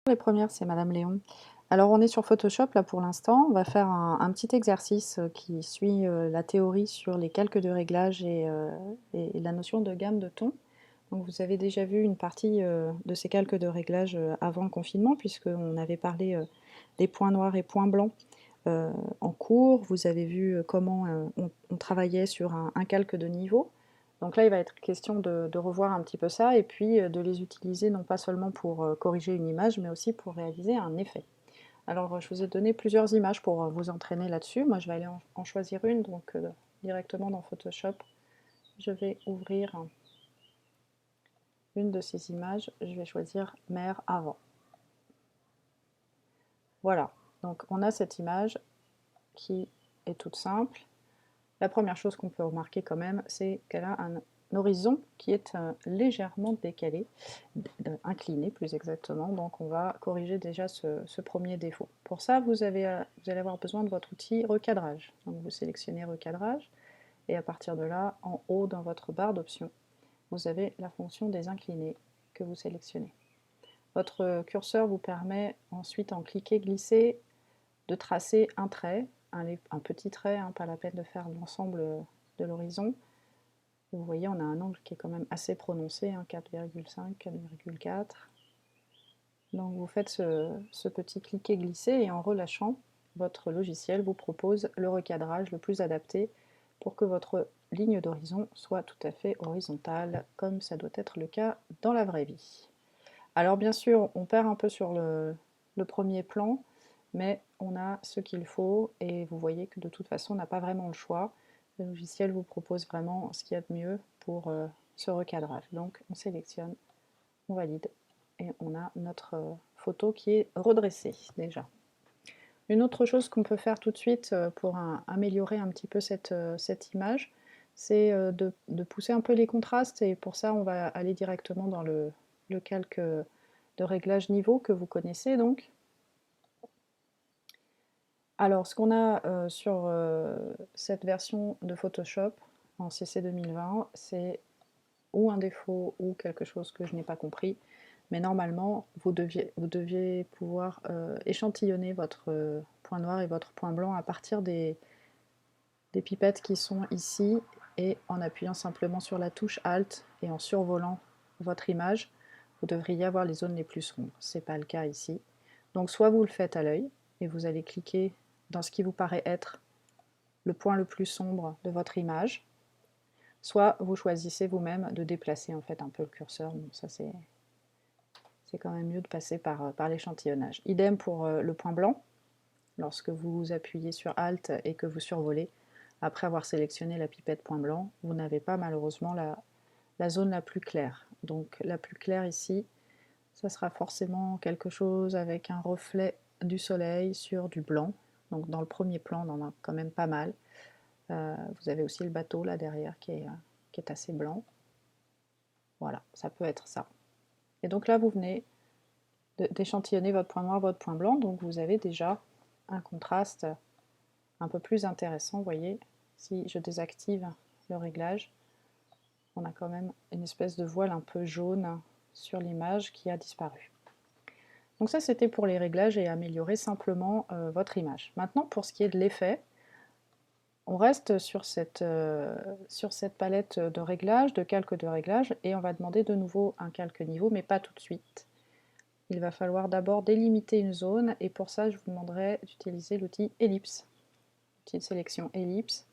Les premières, c'est Madame Léon. Alors on est sur Photoshop là pour l'instant, on va faire un petit exercice qui suit la théorie sur les calques de réglage et la notion de gamme de tons. Donc vous avez déjà vu une partie de ces calques de réglage avant le confinement, puisqu'on avait parlé des points noirs et points blancs en cours. Vous avez vu comment on travaillait sur un calque de niveau. Donc là, il va être question de revoir un petit peu ça et puis de les utiliser non pas seulement pour corriger une image, mais aussi pour réaliser un effet. Alors, je vous ai donné plusieurs images pour vous entraîner là-dessus. Moi, je vais aller en choisir une, donc directement dans Photoshop, je vais ouvrir une de ces images. Je vais choisir mer avant. Voilà, donc on a cette image qui est toute simple. La première chose qu'on peut remarquer quand même, c'est qu'elle a un horizon qui est légèrement décalé, incliné plus exactement, donc on va corriger déjà ce premier défaut. Pour ça, vous allez avoir besoin de votre outil recadrage. Donc vous sélectionnez recadrage, et à partir de là, en haut dans votre barre d'options, vous avez la fonction des inclinés que vous sélectionnez. Votre curseur vous permet ensuite, en cliquer, glisser, de tracer un trait, un petit trait, pas la peine de faire l'ensemble de l'horizon. Vous voyez, on a un angle qui est quand même assez prononcé, 4,5, 4,4. Donc vous faites ce petit cliquer-glisser et en relâchant, votre logiciel vous propose le recadrage le plus adapté pour que votre ligne d'horizon soit tout à fait horizontale, comme ça doit être le cas dans la vraie vie. Alors bien sûr, on perd un peu sur le premier plan, mais on a ce qu'il faut et vous voyez que de toute façon on n'a pas vraiment le choix. Le logiciel vous propose vraiment ce qu'il y a de mieux pour ce recadrage. Donc on sélectionne, on valide et on a notre photo qui est redressée déjà. Une autre chose qu'on peut faire tout de suite pour améliorer un petit peu cette image, c'est de pousser un peu les contrastes, et pour ça on va aller directement dans le calque de réglage niveau que vous connaissez donc. Alors ce qu'on a sur cette version de Photoshop en CC 2020, c'est ou un défaut ou quelque chose que je n'ai pas compris, mais normalement vous deviez pouvoir échantillonner votre point noir et votre point blanc à partir des pipettes qui sont ici, et en appuyant simplement sur la touche Alt et en survolant votre image, vous devriez avoir les zones les plus sombres. Ce n'est pas le cas ici. Donc soit vous le faites à l'œil et vous allez cliquer dans ce qui vous paraît être le point le plus sombre de votre image, soit vous choisissez vous-même de déplacer en fait un peu le curseur. Bon, ça c'est quand même mieux de passer par l'échantillonnage. Idem pour le point blanc. Lorsque vous appuyez sur Alt et que vous survolez, après avoir sélectionné la pipette point blanc, vous n'avez pas malheureusement la zone la plus claire. Donc la plus claire ici, ça sera forcément quelque chose avec un reflet du soleil sur du blanc. Donc dans le premier plan, on en a quand même pas mal. Vous avez aussi le bateau là derrière qui est assez blanc. Voilà, ça peut être ça. Et donc là, vous venez d'échantillonner votre point noir, votre point blanc, donc vous avez déjà un contraste un peu plus intéressant. Vous voyez, si je désactive le réglage, on a quand même une espèce de voile un peu jaune sur l'image qui a disparu. Donc ça, c'était pour les réglages et améliorer simplement votre image. Maintenant, pour ce qui est de l'effet, on reste sur cette palette de réglage, de calque de réglage, et on va demander de nouveau un calque niveau, mais pas tout de suite. Il va falloir d'abord délimiter une zone, et pour ça, je vous demanderai d'utiliser l'outil ellipse, l'outil de sélection ellipse,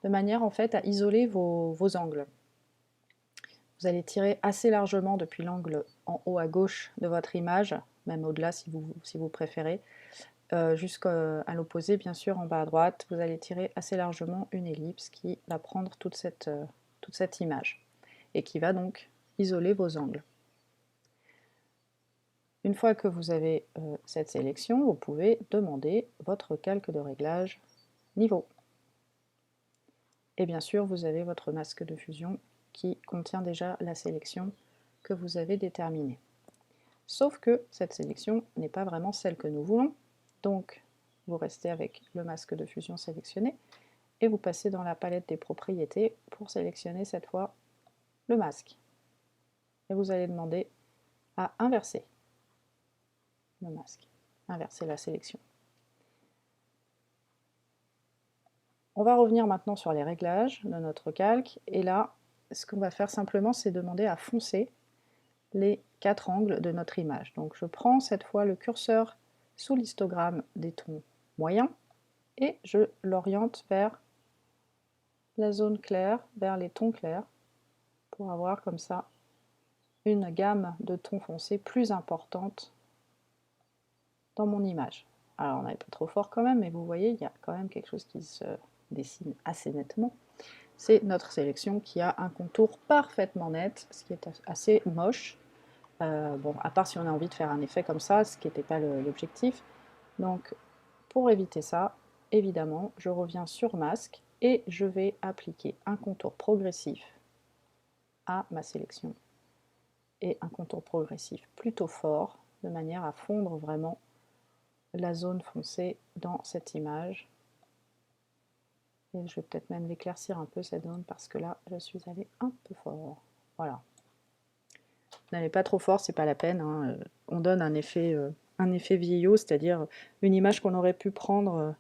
de manière en fait à isoler vos angles. Vous allez tirer assez largement depuis l'angle en haut à gauche de votre image, même au-delà si vous préférez, jusqu'à l'opposé bien sûr en bas à droite. Vous allez tirer assez largement une ellipse qui va prendre toute cette image et qui va donc isoler vos angles. Une fois que vous avez cette sélection, vous pouvez demander votre calque de réglage niveau. Et bien sûr, vous avez votre masque de fusion qui contient déjà la sélection que vous avez déterminée. Sauf que cette sélection n'est pas vraiment celle que nous voulons, donc vous restez avec le masque de fusion sélectionné et vous passez dans la palette des propriétés pour sélectionner cette fois le masque. Et vous allez demander à inverser. le masque, inverser la sélection. On va revenir maintenant sur les réglages de notre calque, et là, ce qu'on va faire simplement, c'est demander à foncer les 4 angles de notre image. Donc je prends cette fois le curseur sous l'histogramme des tons moyens, et je l'oriente vers la zone claire, vers les tons clairs, pour avoir comme ça une gamme de tons foncés plus importante dans mon image. Alors on n'est pas trop fort quand même, mais vous voyez, il y a quand même quelque chose qui se dessine assez nettement. C'est notre sélection qui a un contour parfaitement net, ce qui est assez moche. Bon, à part si on a envie de faire un effet comme ça, ce qui n'était pas l'objectif. Donc pour éviter ça, évidemment, je reviens sur masque et je vais appliquer un contour progressif à ma sélection. Et un contour progressif plutôt fort, de manière à fondre vraiment la zone foncée dans cette image. Et je vais peut-être même l'éclaircir un peu cette zone, parce que là, je suis allée un peu fort. Voilà. N'allez pas trop fort, c'est pas la peine, hein. On donne un effet vieillot, c'est-à-dire une image qu'on aurait pu prendre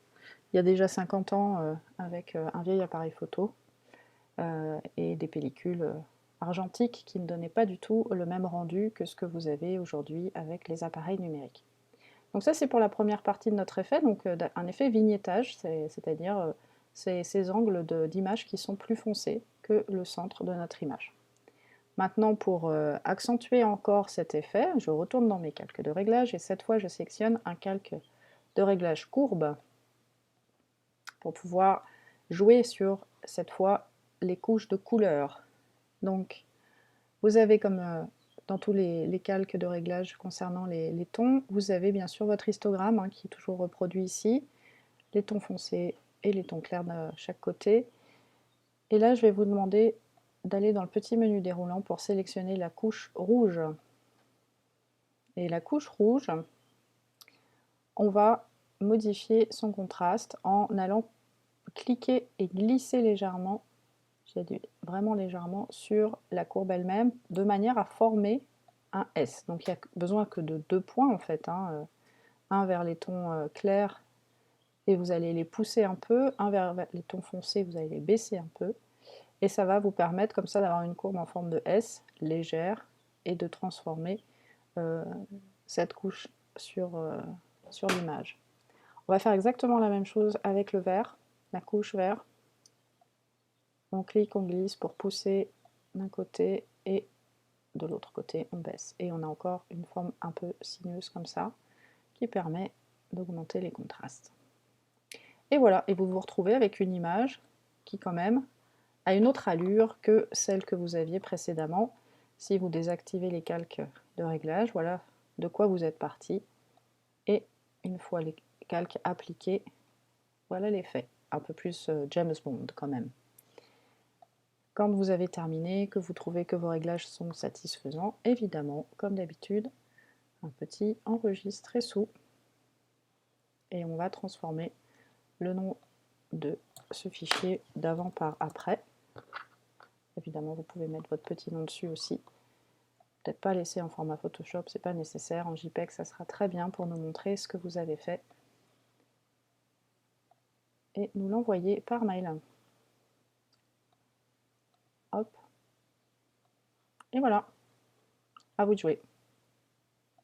il y a déjà 50 ans avec un vieil appareil photo et des pellicules argentiques qui ne donnaient pas du tout le même rendu que ce que vous avez aujourd'hui avec les appareils numériques. Donc ça, c'est pour la première partie de notre effet, donc un effet vignettage, c'est-à-dire ces angles d'image qui sont plus foncés que le centre de notre image. Maintenant, pour accentuer encore cet effet, je retourne dans mes calques de réglage, et cette fois je sélectionne un calque de réglage courbe pour pouvoir jouer sur, cette fois, les couches de couleurs. Donc vous avez, comme dans tous les calques de réglage concernant les tons, vous avez bien sûr votre histogramme hein, qui est toujours reproduit ici, les tons foncés et les tons clairs de chaque côté. Et là, je vais vous demander d'aller dans le petit menu déroulant pour sélectionner la couche rouge. Et la couche rouge, on va modifier son contraste en allant cliquer et glisser légèrement, j'ai dit vraiment légèrement, sur la courbe elle-même, de manière à former un S. Donc il n'y a besoin que de 2 points en fait, hein. Un vers les tons clairs et vous allez les pousser un peu, un vers les tons foncés, vous allez les baisser un peu, et ça va vous permettre comme ça d'avoir une courbe en forme de S, légère, et de transformer cette couche sur l'image. On va faire exactement la même chose avec le vert, la couche vert. On clique, on glisse pour pousser d'un côté et de l'autre côté on baisse. Et on a encore une forme un peu sinueuse comme ça, qui permet d'augmenter les contrastes. Et voilà, et vous vous retrouvez avec une image qui quand même a une autre allure que celle que vous aviez précédemment. Si vous désactivez les calques de réglage, voilà de quoi vous êtes parti. Et une fois les calques appliqués, voilà l'effet. Un peu plus James Bond quand même. Quand vous avez terminé, que vous trouvez que vos réglages sont satisfaisants, évidemment, comme d'habitude, un petit enregistrer sous. Et on va transformer le nom de ce fichier d'avant par après. Évidemment, vous pouvez mettre votre petit nom dessus aussi. Peut-être pas laisser en format Photoshop, c'est pas nécessaire. En JPEG, ça sera très bien pour nous montrer ce que vous avez fait. Et nous l'envoyer par mail. Hop. Et voilà. À vous de jouer.